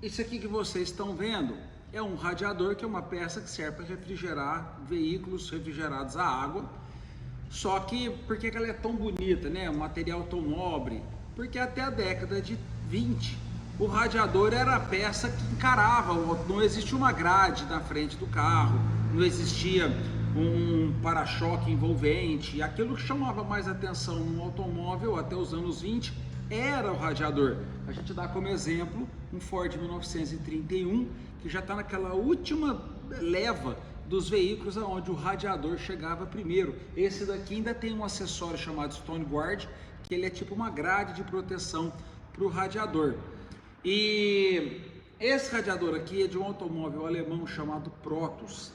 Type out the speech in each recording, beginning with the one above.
Isso aqui que vocês estão vendo é um radiador, que é uma peça que serve para refrigerar veículos refrigerados a água. Só que, por que ela é tão bonita, né? Um material tão nobre? Porque até a década de 20, o radiador era a peça que encarava, não existia uma grade na frente do carro, não existia um para-choque envolvente. Aquilo que chamava mais atenção no automóvel até os anos 20 era o radiador. A gente dá como exemplo um Ford 1931, que já está naquela última leva dos veículos aonde o radiador chegava primeiro. Esse daqui ainda tem um acessório chamado Stone Guard, que ele é tipo uma grade de proteção para o radiador. E esse radiador aqui é de um automóvel alemão chamado Protos.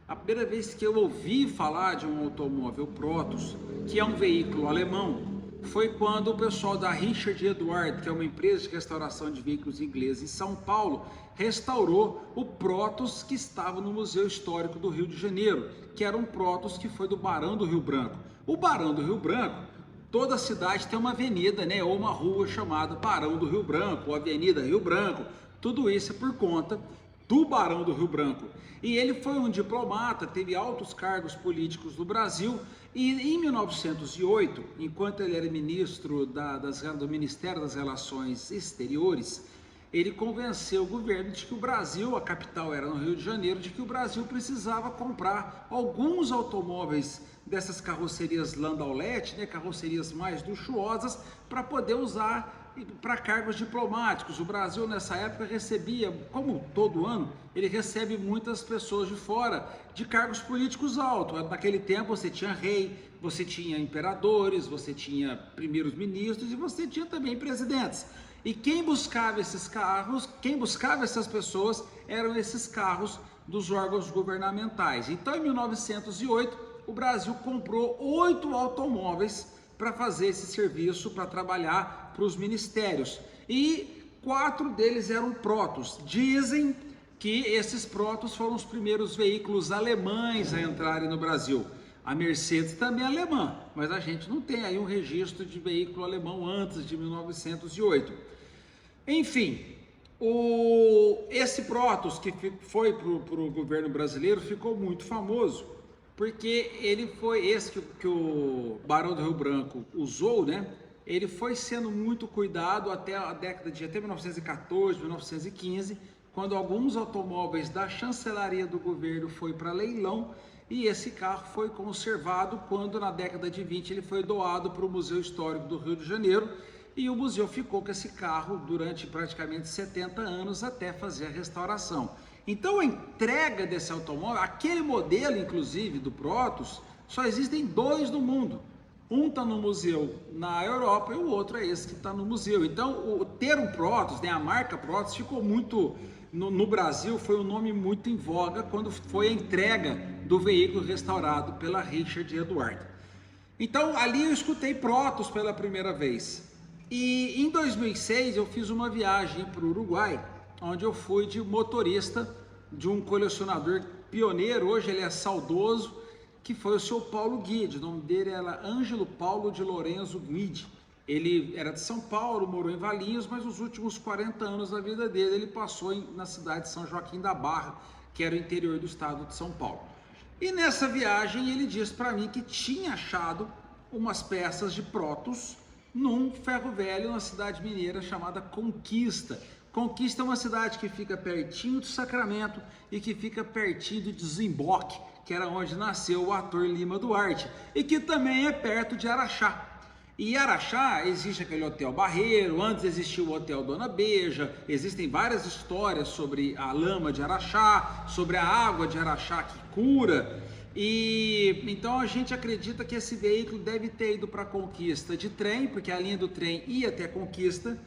A primeira vez que eu ouvi falar de um automóvel Protos, que é um veículo alemão, foi quando o pessoal da Richard Eduard, que é uma empresa de restauração de veículos ingleses em São Paulo, restaurou o Protos que estava no Museu Histórico do Rio de Janeiro, que era um Protos que foi do Barão do Rio Branco. O Barão do Rio Branco, toda cidade tem uma avenida, né, ou uma rua chamada Barão do Rio Branco, ou Avenida Rio Branco. Tudo isso é por conta do Barão do Rio Branco. E ele foi um diplomata, teve altos cargos políticos no Brasil, e em 1908, enquanto ele era ministro do Ministério das Relações Exteriores, ele convenceu o governo de que o Brasil, a capital era no Rio de Janeiro, de que o Brasil precisava comprar alguns automóveis dessas carrocerias Landaulet, né, carrocerias mais luxuosas, para poder usar para cargos diplomáticos. O Brasil nessa época recebia, como todo ano, ele recebe muitas pessoas de fora de cargos políticos altos. Naquele tempo você tinha rei, você tinha imperadores, você tinha primeiros ministros e você tinha também presidentes. E quem buscava esses carros, quem buscava essas pessoas, eram esses carros dos órgãos governamentais. Então, em 1908, o Brasil comprou 8 automóveis para fazer esse serviço, para trabalhar para os ministérios. E 4 deles eram Protos. Dizem que esses Protos foram os primeiros veículos alemães a entrarem no Brasil. A Mercedes também é alemã, mas a gente não tem aí um registro de veículo alemão antes de 1908. Enfim, esse Protos que foi para o governo brasileiro ficou muito famoso, porque ele foi esse que o Barão do Rio Branco usou, né? Ele foi sendo muito cuidado até a década de até 1914, 1915, quando alguns automóveis da chancelaria do governo foi para leilão, e esse carro foi conservado quando na década de 20 ele foi doado para o Museu Histórico do Rio de Janeiro, e o museu ficou com esse carro durante praticamente 70 anos até fazer a restauração. Então a entrega desse automóvel, aquele modelo inclusive do Protos, só existem 2 no mundo. Um está no museu na Europa e o outro é esse que está no museu. Então o termo Protos, né, a marca Protos, ficou muito, no Brasil foi um nome muito em voga quando foi a entrega do veículo restaurado pela Richard Eduard. Então ali eu escutei Protos pela primeira vez. E em 2006 eu fiz uma viagem para o Uruguai, onde eu fui de motorista de um colecionador pioneiro, hoje ele é saudoso, que foi o seu Paulo Guide. O nome dele era Ângelo Paulo de Lorenzo Guide. Ele era de São Paulo, morou em Valinhos, mas os últimos 40 anos da vida dele ele passou na cidade de São Joaquim da Barra, que era o interior do estado de São Paulo. E nessa viagem ele disse para mim que tinha achado umas peças de Protos num ferro velho na cidade mineira chamada Conquista. Conquista é uma cidade que fica pertinho do Sacramento e que fica pertinho do Desemboque, que era onde nasceu o ator Lima Duarte, e que também é perto de Araxá. E em Araxá existe aquele Hotel Barreiro, antes existiu o Hotel Dona Beija, existem várias histórias sobre a lama de Araxá, sobre a água de Araxá que cura. E então a gente acredita que esse veículo deve ter ido para a Conquista de trem, porque a linha do trem ia até a Conquista,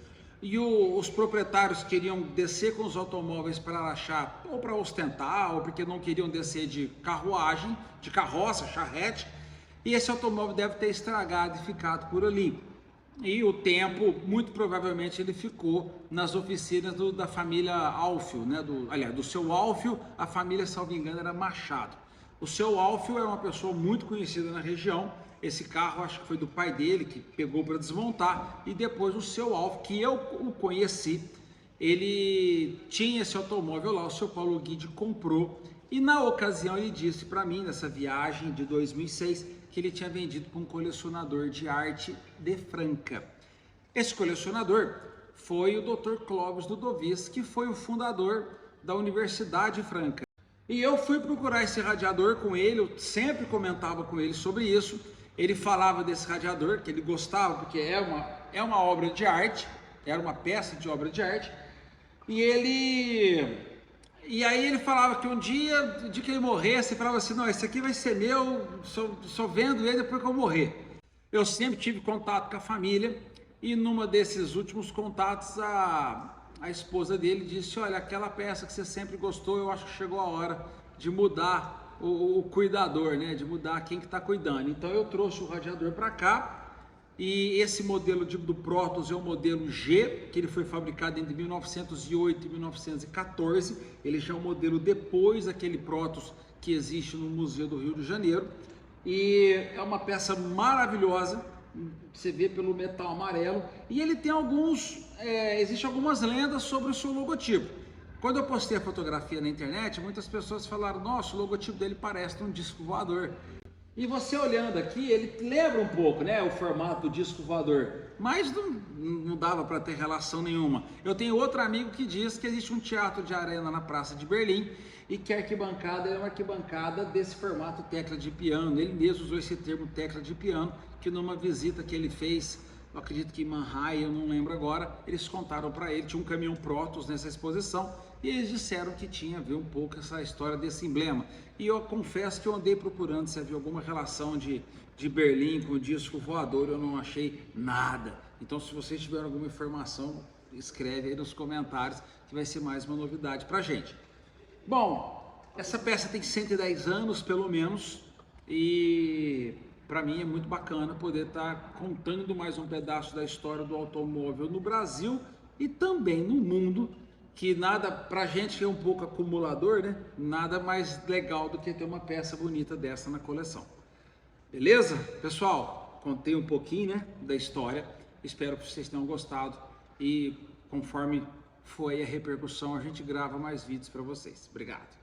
e os proprietários queriam descer com os automóveis para Araxá, ou para ostentar, ou porque não queriam descer de carruagem, de carroça, charrete, e esse automóvel deve ter estragado e ficado por ali. E o tempo, muito provavelmente, ele ficou nas oficinas da família Alfio, né? Do seu Alfio, a família, salvo engano, era Machado. O seu Alfio é uma pessoa muito conhecida na região. Esse carro acho que foi do pai dele que pegou para desmontar, e depois o seu Alfio, que eu o conheci, ele tinha esse automóvel lá, o seu Paulo Guide comprou, e na ocasião ele disse para mim, nessa viagem de 2006, que ele tinha vendido para um colecionador de arte de Franca. Esse colecionador foi o Dr. Clóvis Ludovici, que foi o fundador da Universidade Franca. E eu fui procurar esse radiador com ele, eu sempre comentava com ele sobre isso. Ele falava desse radiador, que ele gostava, porque é uma obra de arte, era uma peça de obra de arte. E aí ele falava que um dia, de que ele morresse, ele falava assim, não, esse aqui vai ser meu, só vendo ele depois que eu morrer. Eu sempre tive contato com a família, e numa desses últimos contatos, a esposa dele disse, olha, aquela peça que você sempre gostou, eu acho que chegou a hora de mudar o cuidador, né? De mudar quem que está cuidando. Então eu trouxe o radiador para cá, e esse modelo do Protos é o modelo G, que ele foi fabricado entre 1908 e 1914, ele já é um modelo depois daquele Protos que existe no Museu do Rio de Janeiro, e é uma peça maravilhosa, você vê pelo metal amarelo, e ele tem existem algumas lendas sobre o seu logotipo. Quando eu postei a fotografia na internet, muitas pessoas falaram, nossa, o logotipo dele parece um disco voador. E você olhando aqui, ele lembra um pouco, né, o formato do disco voador, mas não dava para ter relação nenhuma. Eu tenho outro amigo que diz que existe um teatro de arena na Praça de Berlim e que a arquibancada é uma arquibancada desse formato tecla de piano. Ele mesmo usou esse termo tecla de piano, que numa visita que ele fez, eu acredito que em Mannheim, eu não lembro agora, eles contaram para ele, tinha um caminhão Protos nessa exposição, e eles disseram que tinha a ver um pouco essa história desse emblema. E eu confesso que eu andei procurando se havia alguma relação de Berlim com o disco voador, eu não achei nada. Então, se vocês tiverem alguma informação, escreve aí nos comentários, que vai ser mais uma novidade pra gente. Bom, essa peça tem 110 anos, pelo menos, e para mim é muito bacana poder estar contando mais um pedaço da história do automóvel no Brasil e também no mundo, que nada, pra gente que é um pouco acumulador, né? Nada mais legal do que ter uma peça bonita dessa na coleção. Beleza? Pessoal, contei um pouquinho, né, da história, espero que vocês tenham gostado e conforme foi a repercussão, a gente grava mais vídeos para vocês. Obrigado.